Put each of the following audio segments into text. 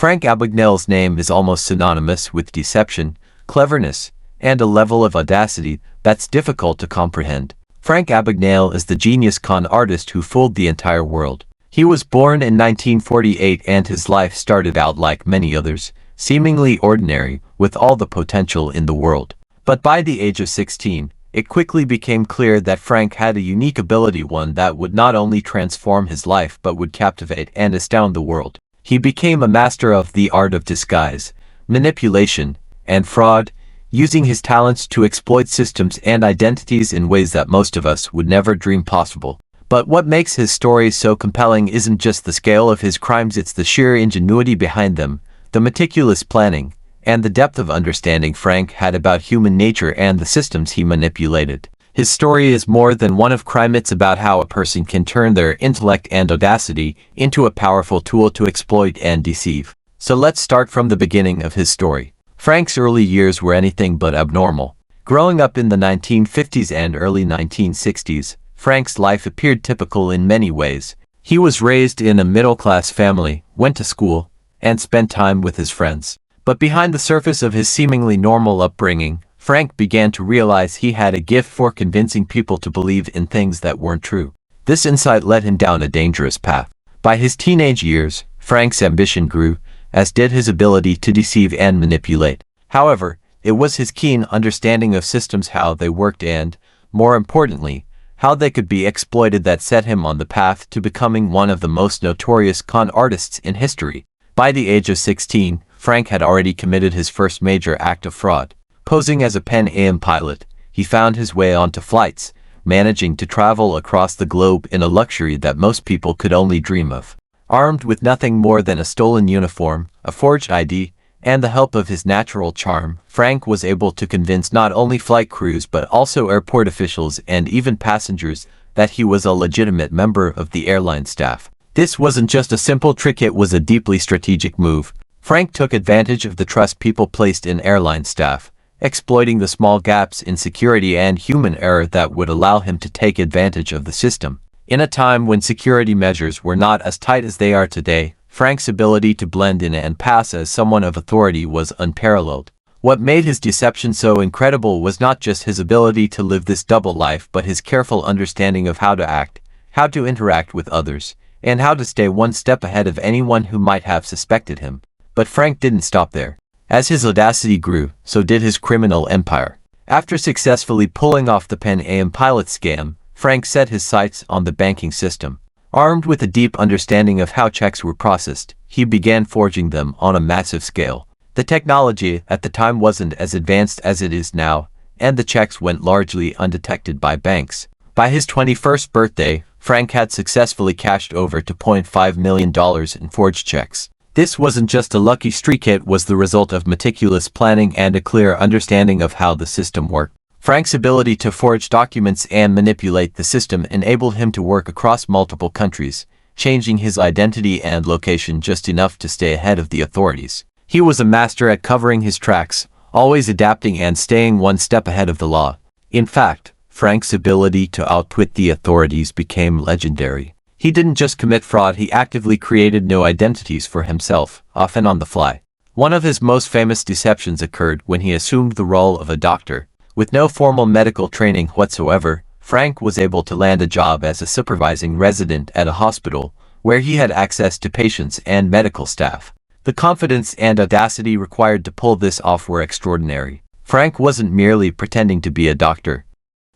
Frank Abagnale's name is almost synonymous with deception, cleverness, and a level of audacity that's difficult to comprehend. Frank Abagnale is the genius con artist who fooled the entire world. He was born in 1948 and his life started out like many others, seemingly ordinary, with all the potential in the world. But by the age of 16, it quickly became clear that Frank had a unique ability, one that would not only transform his life but would captivate and astound the world. He became a master of the art of disguise, manipulation, and fraud, using his talents to exploit systems and identities in ways that most of us would never dream possible. But what makes his story so compelling isn't just the scale of his crimes, it's the sheer ingenuity behind them, the meticulous planning, and the depth of understanding Frank had about human nature and the systems he manipulated. His story is more than one of crime. It's about how a person can turn their intellect and audacity into a powerful tool to exploit and deceive. So let's start from the beginning of his story. Frank's early years were anything but abnormal. Growing up in the 1950s and early 1960s, Frank's life appeared typical in many ways. He was raised in a middle-class family, went to school, and spent time with his friends. But behind the surface of his seemingly normal upbringing, Frank began to realize he had a gift for convincing people to believe in things that weren't true. This insight led him down a dangerous path. By his teenage years, Frank's ambition grew, as did his ability to deceive and manipulate. However, it was his keen understanding of systems, how they worked and, more importantly, how they could be exploited that set him on the path to becoming one of the most notorious con artists in history. By the age of 16, Frank had already committed his first major act of fraud. Posing as a Pan Am pilot, he found his way onto flights, managing to travel across the globe in a luxury that most people could only dream of. Armed with nothing more than a stolen uniform, a forged ID, and the help of his natural charm, Frank was able to convince not only flight crews but also airport officials and even passengers that he was a legitimate member of the airline staff. This wasn't just a simple trick, it was a deeply strategic move. Frank took advantage of the trust people placed in airline staff, exploiting the small gaps in security and human error that would allow him to take advantage of the system. In a time when security measures were not as tight as they are today, Frank's ability to blend in and pass as someone of authority was unparalleled. What made his deception so incredible was not just his ability to live this double life but his careful understanding of how to act, how to interact with others, and how to stay one step ahead of anyone who might have suspected him. But Frank didn't stop there. As his audacity grew, so did his criminal empire. After successfully pulling off the Pan Am pilot scam, Frank set his sights on the banking system. Armed with a deep understanding of how checks were processed, he began forging them on a massive scale. The technology at the time wasn't as advanced as it is now, and the checks went largely undetected by banks. By his 21st birthday, Frank had successfully cashed over $2.5 million in forged checks. This wasn't just a lucky streak, it was the result of meticulous planning and a clear understanding of how the system worked. Frank's ability to forge documents and manipulate the system enabled him to work across multiple countries, changing his identity and location just enough to stay ahead of the authorities. He was a master at covering his tracks, always adapting and staying one step ahead of the law. In fact, Frank's ability to outwit the authorities became legendary. He didn't just commit fraud, he actively created new identities for himself, often on the fly. One of his most famous deceptions occurred when he assumed the role of a doctor. With no formal medical training whatsoever, Frank was able to land a job as a supervising resident at a hospital, where he had access to patients and medical staff. The confidence and audacity required to pull this off were extraordinary. Frank wasn't merely pretending to be a doctor.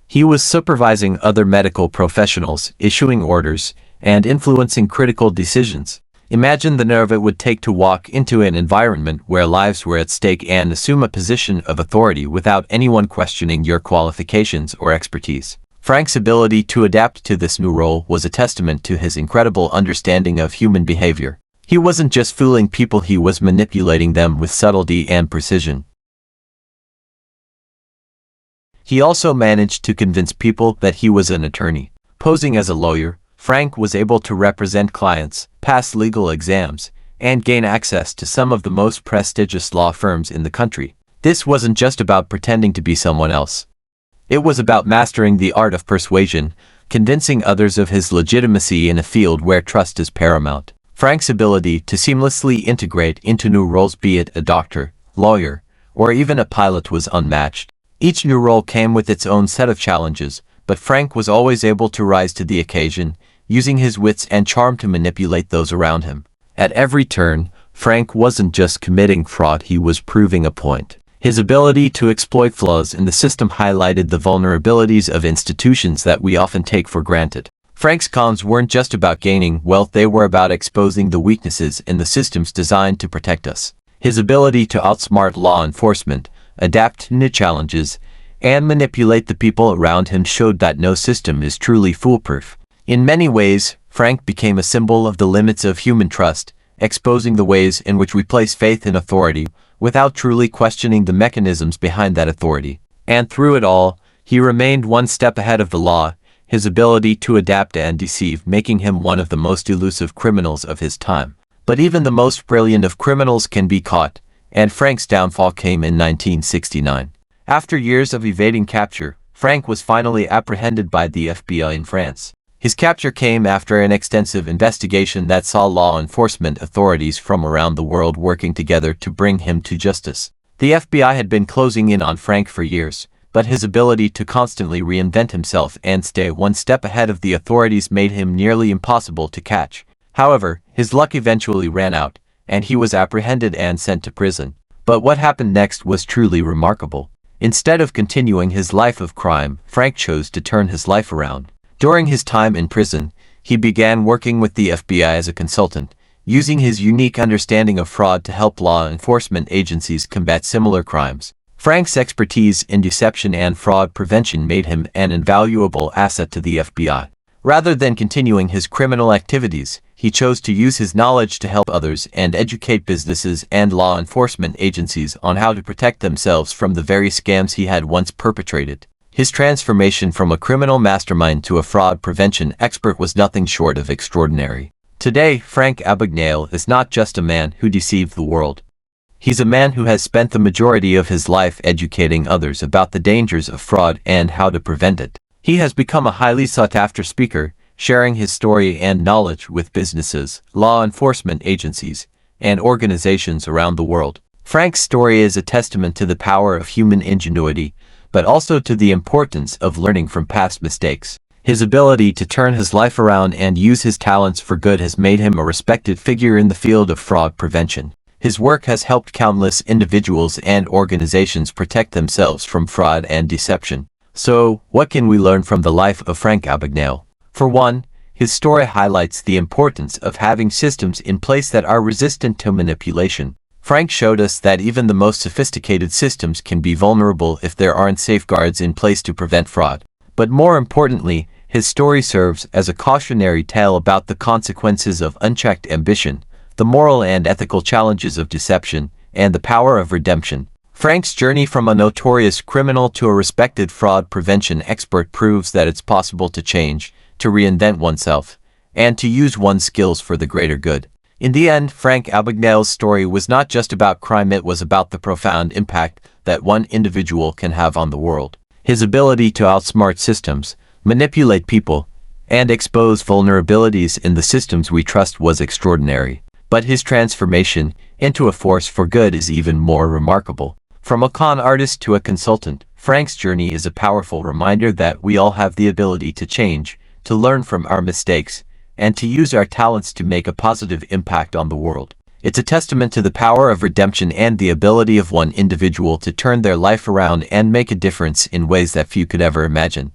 He was supervising other medical professionals, issuing orders, and influencing critical decisions. Imagine the nerve it would take to walk into an environment where lives were at stake and assume a position of authority without anyone questioning your qualifications or expertise. Frank's ability to adapt to this new role was a testament to his incredible understanding of human behavior. He wasn't just fooling people, he was manipulating them with subtlety and precision. He also managed to convince people that he was an attorney. Posing as a lawyer, Frank was able to represent clients, pass legal exams, and gain access to some of the most prestigious law firms in the country. This wasn't just about pretending to be someone else. It was about mastering the art of persuasion, convincing others of his legitimacy in a field where trust is paramount. Frank's ability to seamlessly integrate into new roles, be it a doctor, lawyer, or even a pilot, was unmatched. Each new role came with its own set of challenges, but Frank was always able to rise to the occasion, using his wits and charm to manipulate those around him. At every turn, Frank wasn't just committing fraud, he was proving a point. His ability to exploit flaws in the system highlighted the vulnerabilities of institutions that we often take for granted. Frank's cons weren't just about gaining wealth, they were about exposing the weaknesses in the systems designed to protect us. His ability to outsmart law enforcement, adapt to new challenges, and manipulate the people around him showed that no system is truly foolproof. In many ways, Frank became a symbol of the limits of human trust, exposing the ways in which we place faith in authority without truly questioning the mechanisms behind that authority. And through it all, he remained one step ahead of the law, his ability to adapt and deceive making him one of the most elusive criminals of his time. But even the most brilliant of criminals can be caught, and Frank's downfall came in 1969. After years of evading capture, Frank was finally apprehended by the FBI in France. His capture came after an extensive investigation that saw law enforcement authorities from around the world working together to bring him to justice. The FBI had been closing in on Frank for years, but his ability to constantly reinvent himself and stay one step ahead of the authorities made him nearly impossible to catch. However, his luck eventually ran out, and he was apprehended and sent to prison. But what happened next was truly remarkable. Instead of continuing his life of crime, Frank chose to turn his life around. During his time in prison, he began working with the FBI as a consultant, using his unique understanding of fraud to help law enforcement agencies combat similar crimes. Frank's expertise in deception and fraud prevention made him an invaluable asset to the FBI. Rather than continuing his criminal activities, he chose to use his knowledge to help others and educate businesses and law enforcement agencies on how to protect themselves from the very scams he had once perpetrated. His transformation from a criminal mastermind to a fraud prevention expert was nothing short of extraordinary. Today, Frank Abagnale is not just a man who deceived the world. He's a man who has spent the majority of his life educating others about the dangers of fraud and how to prevent it. He has become a highly sought-after speaker, sharing his story and knowledge with businesses, law enforcement agencies, and organizations around the world. Frank's story is a testament to the power of human ingenuity, but also to the importance of learning from past mistakes. His ability to turn his life around and use his talents for good has made him a respected figure in the field of fraud prevention. His work has helped countless individuals and organizations protect themselves from fraud and deception. So, what can we learn from the life of Frank Abagnale? For one, his story highlights the importance of having systems in place that are resistant to manipulation. Frank showed us that even the most sophisticated systems can be vulnerable if there aren't safeguards in place to prevent fraud. But more importantly, his story serves as a cautionary tale about the consequences of unchecked ambition, the moral and ethical challenges of deception, and the power of redemption. Frank's journey from a notorious criminal to a respected fraud prevention expert proves that it's possible to change, to reinvent oneself, and to use one's skills for the greater good. In the end, Frank Abagnale's story was not just about crime, it was about the profound impact that one individual can have on the world. His ability to outsmart systems, manipulate people, and expose vulnerabilities in the systems we trust was extraordinary. But his transformation into a force for good is even more remarkable. From a con artist to a consultant, Frank's journey is a powerful reminder that we all have the ability to change, to learn from our mistakes, and to use our talents to make a positive impact on the world. It's a testament to the power of redemption and the ability of one individual to turn their life around and make a difference in ways that few could ever imagine.